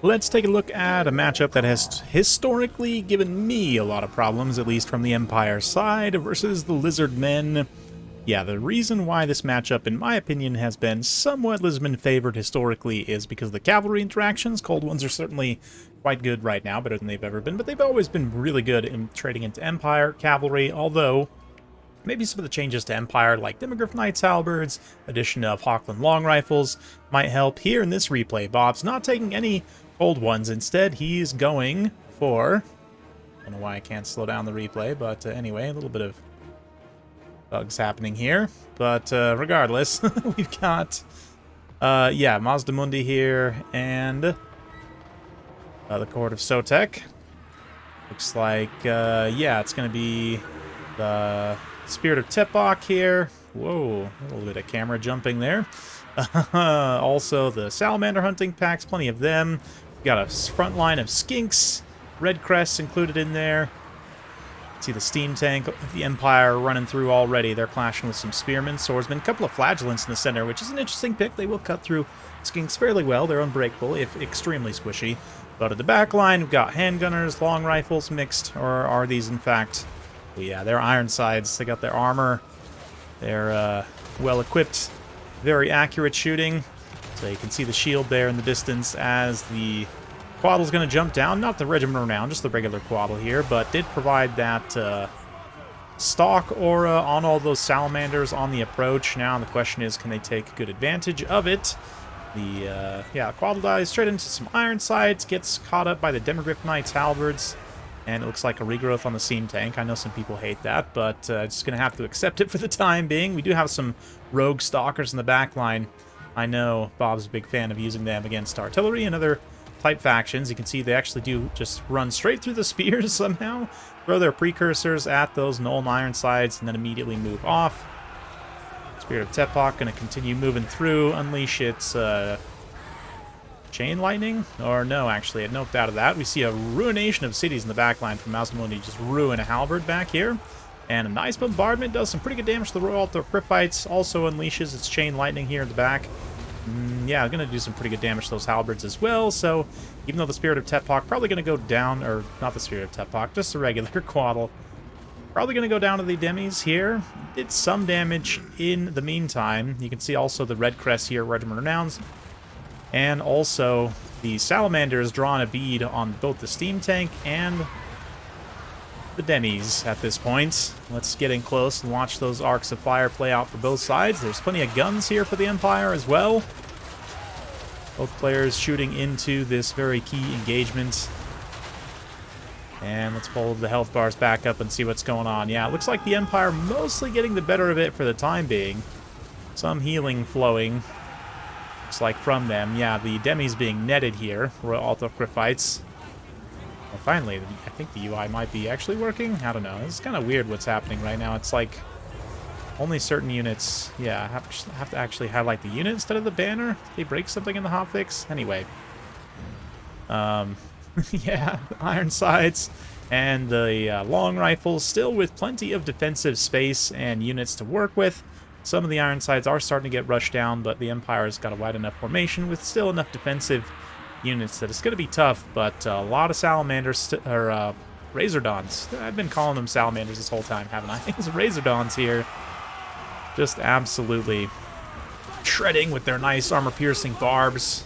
Let's take a look at a matchup that has historically given me a lot of problems, at least from the Empire side, versus the Lizardmen. Yeah, the reason why this matchup, in my opinion, has been somewhat Lizardmen favored historically is because of the cavalry interactions. Cold ones are certainly quite good right now, better than they've ever been, but they've always been really good in trading into Empire cavalry, although maybe some of the changes to Empire, like Demogryph Knights Halberds, addition of Hawkland Long Rifles, might help. Here in this replay, Bob's not taking any cold ones. Instead, he's going for... I don't know why I can't slow down the replay, but anyway, a little bit of bugs happening here. But regardless, we've got, yeah, Mazda Mundi here, and the Court of Sotek. Looks like, yeah, it's going to be the Spirit of Tepok here. Whoa, a little bit of camera jumping there. Also, the Salamander hunting packs, plenty of them. We've got a front line of Skinks, Red Crests included in there. See the steam tank of the Empire running through already. They're clashing with some Spearmen, Swordsmen, a couple of Flagellants in the center, which is an interesting pick. They will cut through Skinks fairly well. They're unbreakable, if extremely squishy. But at the back line, we've got handgunners, long rifles mixed, or are these in fact... Well, yeah, they're Ironsides. They got their armor. They're well-equipped, very accurate shooting. So you can see the shield there in the distance as the Quaddle's going to jump down. Not the Regiment Renown, just the regular Quaddle here, but did provide that stock aura on all those Salamanders on the approach. Now the question is, can they take good advantage of it? The, yeah, Quaddle dies straight into some Ironsides, gets caught up by the Demogryph Knights Halberds, and it looks like a regrowth on the Steam Tank. I know some people hate that, but just going to have to accept it for the time being. We do have some rogue stalkers in the back line. I know Bob's a big fan of using them against artillery and other type factions. You can see they actually do just run straight through the spears somehow, throw their precursors at those Nuln Ironsides, and then immediately move off. Spirit of Tepok going to continue moving through, unleash its chain lightning? Or no, actually, it noped out of that. We see a ruination of cities in the backline from Mazda just ruin a halberd back here. And a nice bombardment does some pretty good damage to the Royal Altar of Cryphites. Also unleashes its chain lightning here in the back. Yeah, going to do some pretty good damage to those halberds as well. So even though the Spirit of Tepok probably going to go down, or not the Spirit of Tepok, just a regular Quaddle, probably going to go down to the Demis here. Did some damage in the meantime. You can see also the Red Crest here, Regiment Renowns. And also the Salamander is drawing a bead on both the Steam Tank and the Demis at this point. Let's get in close and watch those arcs of fire play out for both sides. There's plenty of guns here for the Empire as well. Both players shooting into this very key engagement. And let's pull the health bars back up and see what's going on. Yeah, it looks like the Empire mostly getting the better of it for the time being. Some healing flowing. Looks like from them. Yeah, the Demis being netted here. Royal Altar of Cryphites. Well, finally, I think the UI might be actually working. I don't know. It's kind of weird what's happening right now. It's like only certain units, yeah, have to actually highlight the unit instead of the banner. They break something in the hotfix. Anyway. Yeah, Ironsides and the long rifles still with plenty of defensive space and units to work with. Some of the Ironsides are starting to get rushed down, but the Empire's got a wide enough formation with still enough defensive units that it's going to be tough, but a lot of Salamanders, or Razordons. I've been calling them Salamanders this whole time, haven't I? It's Razordons here. Just absolutely shredding with their nice armor-piercing barbs.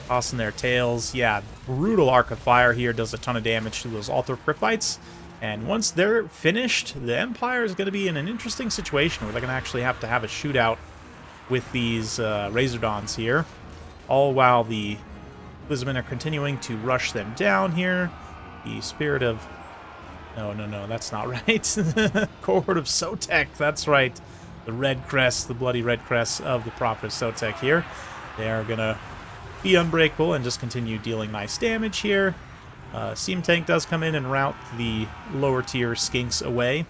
Tossing their tails. Yeah, brutal arc of fire here does a ton of damage to those Altar Cryphites. And once they're finished, the Empire is going to be in an interesting situation where they're going to actually have to have a shootout with these Razordons here. All while the Lizardmen are continuing to rush them down here. The Spirit of... No, that's not right. Cohort of Sotek, that's right. The Red Crest, the bloody Red Crest of the Prophet of Sotek here. They are going to be unbreakable and just continue dealing nice damage here. Steam Tank does come in and rout the lower tier Skinks away,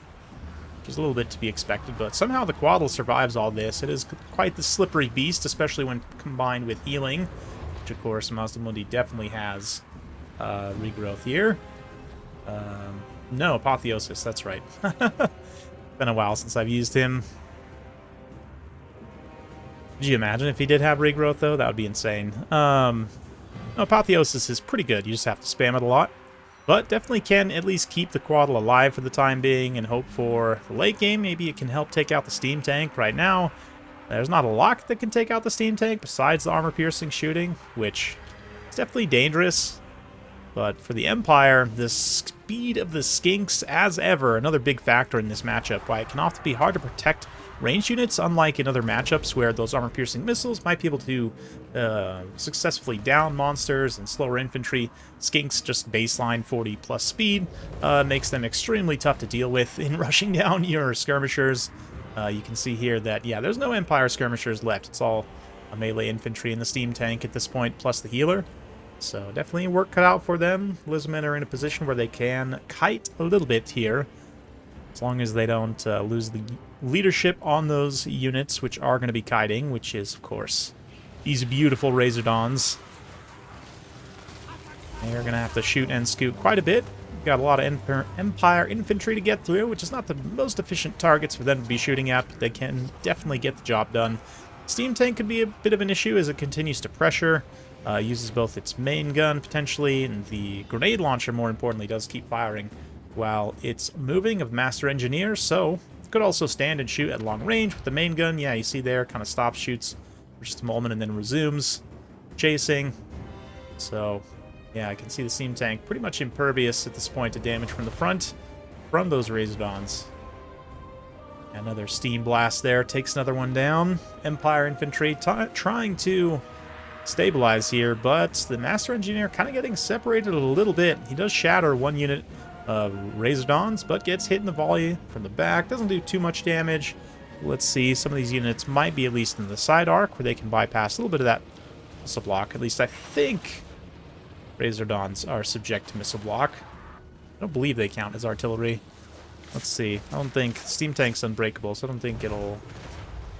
which is a little bit to be expected, but somehow the Quaddle survives all this. It is quite the slippery beast, especially when combined with healing, which of course Mazda Mundi definitely has regrowth here. No, Apotheosis, that's right. Been a while since I've used him. Could you imagine if he did have regrowth, though? That would be insane. Apotheosis is pretty good. You just have to spam it a lot. But definitely can at least keep the Quaddle alive for the time being and hope for the late game. Maybe it can help take out the Steam Tank. Right now, there's not a lot that can take out the Steam Tank besides the armor-piercing shooting, which is definitely dangerous. But for the Empire, the speed of the Skinks, as ever, another big factor in this matchup, why it can often be hard to protect ranged units, unlike in other matchups where those armor-piercing missiles might be able to successfully down monsters and slower infantry. Skinks, just baseline 40-plus speed, makes them extremely tough to deal with in rushing down your skirmishers. You can see here that, yeah, there's no Empire skirmishers left. It's all a melee infantry in the Steam Tank at this point, plus the healer. So definitely work cut out for them. Lizardmen are in a position where they can kite a little bit here, as long as they don't lose the leadership on those units, which are going to be kiting, which is, of course, these beautiful Razordons. They're going to have to shoot and scoot quite a bit. Got a lot of Empire infantry to get through, which is not the most efficient targets for them to be shooting at, but they can definitely get the job done. Steam Tank could be a bit of an issue as it continues to pressure. Uses both its main gun, potentially, and the grenade launcher, more importantly, does keep firing while it's moving of Master Engineer, so could also stand and shoot at long range with the main gun. Yeah, you see there, kind of stops, shoots for just a moment, and then resumes chasing. So, yeah, I can see the Steam Tank pretty much impervious at this point to damage from the front from those Razordons. Another Steam Blast there, takes another one down. Empire Infantry trying to stabilize here, but the Master Engineer kind of getting separated a little bit. He does shatter one unit of Razordons, but gets hit in the volley from the back. Doesn't do too much damage. Let's see, some of these units might be at least in the side arc where they can bypass a little bit of that missile block. At least I think Razordons are subject to missile block. I don't believe they count as artillery. Let's see. I don't think Steam Tank's unbreakable, so I don't think it'll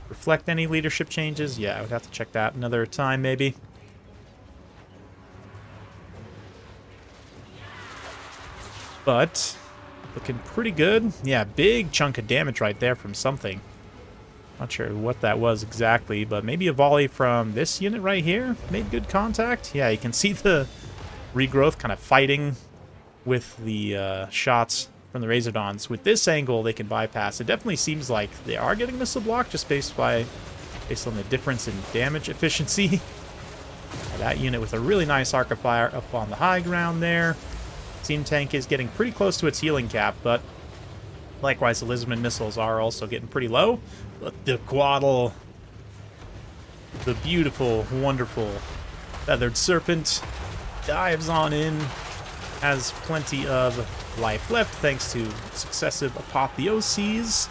reflect any leadership changes. Yeah, I would have to check that another time, maybe. But looking pretty good. Yeah, big chunk of damage right there from something. Not sure what that was exactly, but maybe a volley from this unit right here made good contact. Yeah, you can see the regrowth kind of fighting with the shots from the Razordons. With this angle, they can bypass. It definitely seems like they are getting missile block just based on the difference in damage efficiency. That unit with a really nice arc of fire up on the high ground there. Steam Tank is getting pretty close to its healing cap, but likewise the Lizardmen missiles are also getting pretty low. But the Quaddle, the beautiful, wonderful feathered serpent, dives on in, has plenty of life left thanks to successive apotheoses.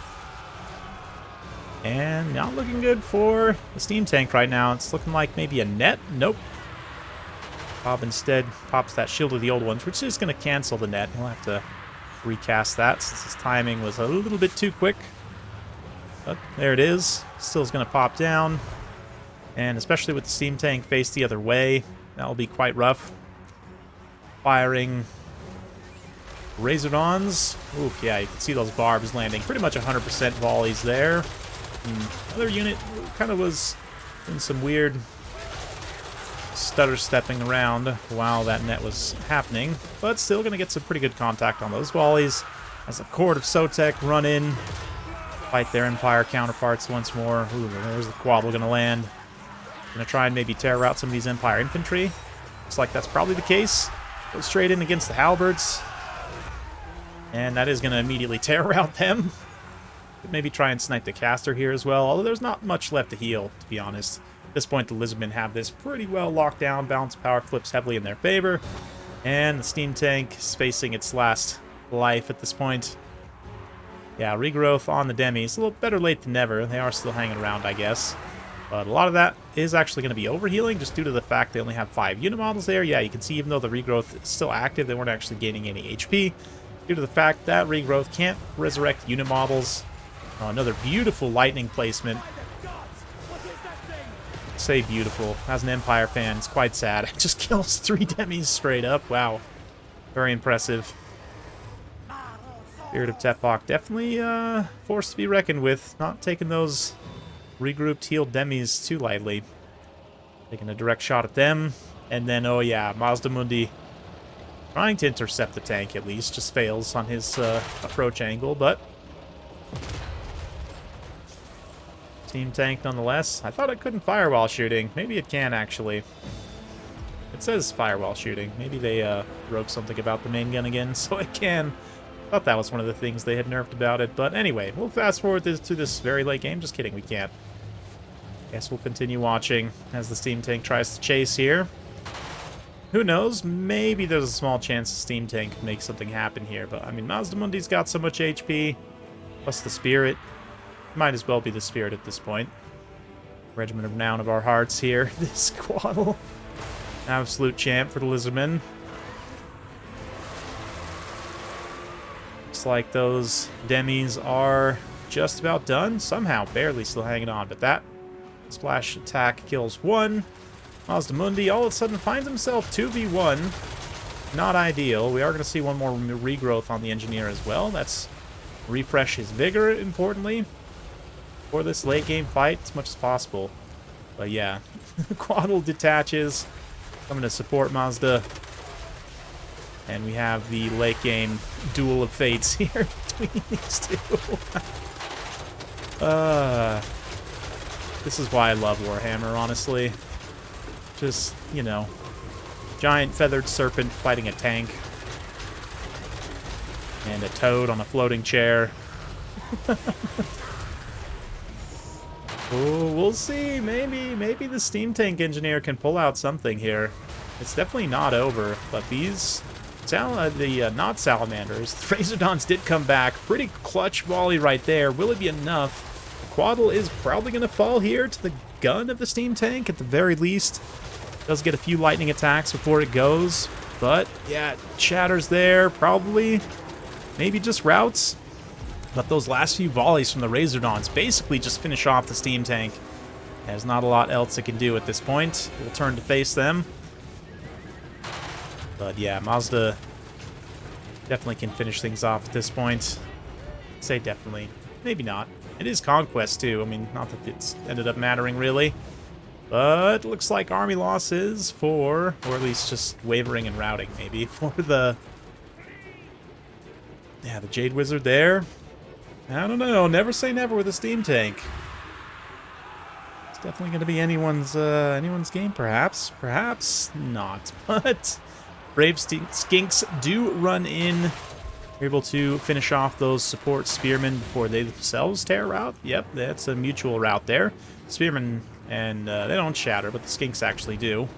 And not looking good for the Steam Tank right now. It's looking like maybe a net. Nope. Bob instead pops that shield of the old ones, which is going to cancel the net. He'll have to recast that since his timing was a little bit too quick. But there it is. Still is going to pop down. And especially with the Steam Tank faced the other way, that'll be quite rough. Firing Razordons. Ooh, yeah, you can see those barbs landing. Pretty much 100% volleys there. Other unit kind of was in some weird stutter stepping around while that net was happening, but still going to get some pretty good contact on those volleys as the Court of Sotek run in, fight their Empire counterparts once more. Ooh, there's the Quaddle going to land. Going to try and maybe tear out some of these Empire infantry. Looks like that's probably the case. Go straight in against the halberds, and that is going to immediately tear out them. Could maybe try and snipe the caster here as well, although there's not much left to heal, to be honest. At this point, the Lizardmen have this pretty well locked down. Balance power flips heavily in their favor, and the Steam Tank is facing its last life at this point. Yeah, regrowth on the demis. A little better late than never. They are still hanging around, I guess. But a lot of that is actually going to be overhealing just due to the fact they only have 5 unit models there. Yeah, you can see even though the regrowth is still active, they weren't actually gaining any HP due to the fact that regrowth can't resurrect unit models. Another beautiful lightning placement. Say beautiful. As an Empire fan, it's quite sad. It just kills 3 demis straight up. Wow. Very impressive. Spirit of Tefok definitely forced to be reckoned with. Not taking those regrouped healed demis too lightly. Taking a direct shot at them. And then, oh yeah, Mazda Mundi trying to intercept the tank at least, just fails on his approach angle, but Steam Tank nonetheless. I thought it couldn't fire while shooting. Maybe it can, actually. It says fire while shooting. Maybe they wrote something about the main gun again, so it can. Thought that was one of the things they had nerfed about it, but anyway, we'll fast forward to this very late game. Just kidding, we can't. Guess we'll continue watching as the Steam Tank tries to chase here. Who knows? Maybe there's a small chance the Steam Tank can make something happen here, but I mean, Mazda Mundi's got so much HP, plus the Spirit. Might as well be the Spirit at this point. Regiment of Renown of our hearts here. This Quaddle. Absolute champ for the Lizardmen. Looks like those demis are just about done. Somehow, barely still hanging on, but that splash attack kills one. Mazda Mundi all of a sudden finds himself 2v1. Not ideal. We are going to see one more regrowth on the engineer as well. That's refresh his vigor, importantly, for this late game fight as much as possible. But yeah, Quaddle detaches, coming to support Mazda. And we have the late game duel of fates here between these two. This is why I love Warhammer, honestly. Just, you know, giant feathered serpent fighting a tank. And a toad on a floating chair. Oh, we'll see. Maybe the Steam Tank engineer can pull out something here. It's definitely not over, but these not salamanders, the Razordons did come back. Pretty clutch volley right there. Will it be enough? Quaddle is probably going to fall here to the gun of the Steam Tank at the very least. Does get a few lightning attacks before it goes, but yeah, it shatters there, probably. Maybe just routes. But those last few volleys from the Razordons basically just finish off the Steam Tank. There's not a lot else it can do at this point. We'll turn to face them. But yeah, Mazda definitely can finish things off at this point. Say definitely. Maybe not. It is Conquest too. I mean, not that it's ended up mattering really. But looks like army losses for, or at least just wavering and routing maybe, for the... Yeah, the Jade Wizard there. I don't know. Never say never with a Steam Tank. It's definitely going to be anyone's game, perhaps. Perhaps not. But Brave Skinks do run in. They're able to finish off those support spearmen before they themselves tear route. Yep, that's a mutual route there. Spearmen, and they don't shatter, but the Skinks actually do.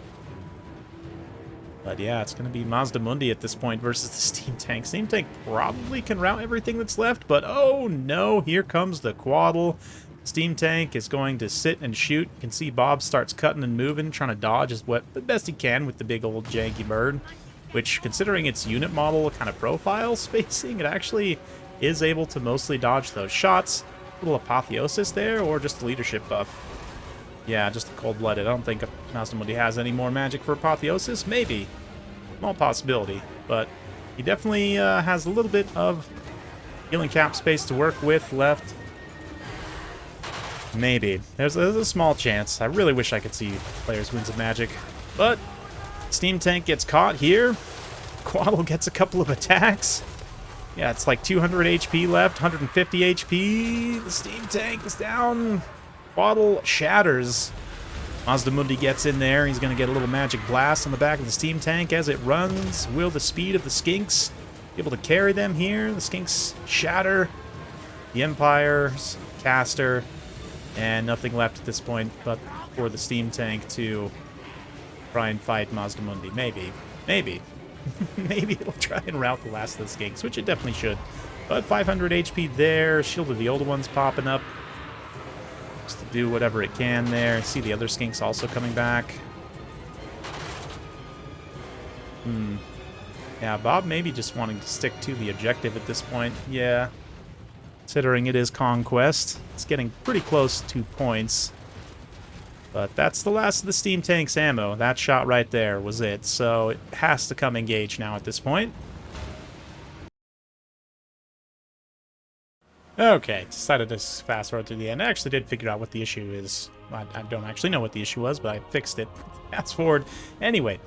But yeah, it's going to be Mazda Mundi at this point versus the Steam Tank. Steam Tank probably can route everything that's left, but oh no, here comes the Quaddle. Steam Tank is going to sit and shoot. You can see Bob starts cutting and moving, trying to dodge as what the best he can with the big old janky bird, which, considering its unit model kind of profile spacing, it actually is able to mostly dodge those shots. A little apotheosis there, or just a leadership buff. Yeah, just a cold-blooded. I don't think Mazda Mundi has any more magic for apotheosis. Maybe. Small possibility. But he definitely has a little bit of healing cap space to work with left. Maybe. There's a small chance. I really wish I could see players win some magic. But Steam Tank gets caught here. Quaddle gets a couple of attacks. Yeah, it's like 200 HP left, 150 HP. The Steam Tank is down. Quaddle shatters. Mazda Mundi gets in there. He's going to get a little magic blast on the back of the Steam Tank as it runs. Will the speed of the Skinks be able to carry them here? The Skinks shatter. The Empire's caster. And nothing left at this point but for the Steam Tank to try and fight Mazda Mundi. Maybe. Maybe. Maybe it'll try and rout the last of the Skinks, which it definitely should. But 500 HP there. Shield of the Older Ones popping up. To do whatever it can there. See the other Skinks also coming back. Yeah, Bob maybe just wanting to stick to the objective at this point. Yeah. Considering it is Conquest. It's getting pretty close to points. But that's the last of the Steam Tank's ammo. That shot right there was it. So it has to come engage now at this point. Okay, decided to fast forward to the end. I actually did figure out what the issue is. I don't actually know what the issue was, but I fixed it. Fast forward. Anyway,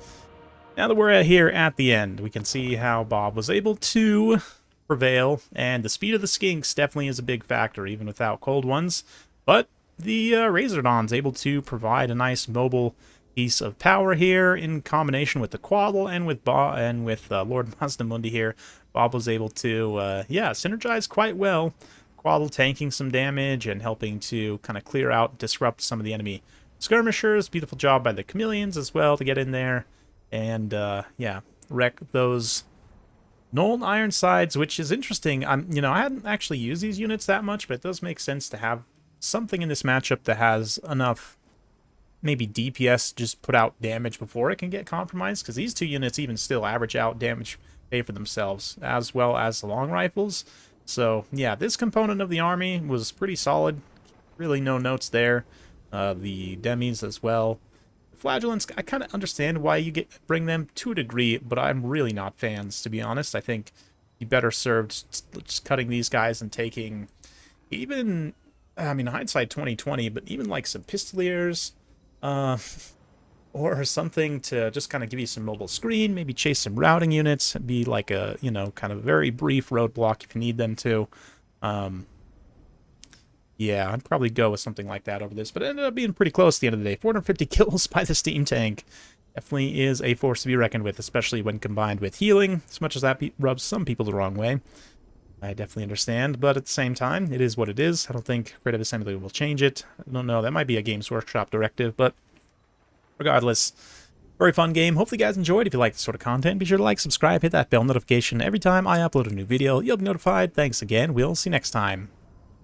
now that we're here at the end, we can see how Bob was able to prevail, and the speed of the skinks definitely is a big factor, even without cold ones. But the Razordon's able to provide a nice mobile piece of power here in combination with the Quaddle and with Lord Mazdamundi here. Bob was able to, yeah, synergize quite well. Quaddle tanking some damage and helping to kind of clear out, disrupt some of the enemy skirmishers. Beautiful job by the chameleons as well to get in there and, yeah, wreck those Nuln Ironsides, which is interesting. I hadn't actually used these units that much, but it does make sense to have something in this matchup that has enough, maybe DPS, just put out damage before it can get compromised, because these two units even still average out damage, pay for themselves, as well as the long rifles. So, yeah, this component of the army was pretty solid. Really no notes there. The demis as well. Flagellants, I kind of understand why you bring them to a degree, but I'm really not fans, to be honest. I think you better served just cutting these guys and taking even, I mean, hindsight 2020, but even like some Pistoliers, or something to just kind of give you some mobile screen, maybe chase some routing units, be like a, kind of very brief roadblock if you need them to. Yeah, I'd probably go with something like that over this, but it ended up being pretty close at the end of the day. 450 kills by the Steam Tank definitely is a force to be reckoned with, especially when combined with healing, as much as that rubs some people the wrong way. I definitely understand, but at the same time, it is what it is. I don't think Creative Assembly will change it. I don't know, that might be a Games Workshop directive, but regardless, very fun game. Hopefully you guys enjoyed. If you like this sort of content, be sure to like, subscribe, hit that bell notification. Every time I upload a new video, you'll be notified. Thanks again. We'll see you next time.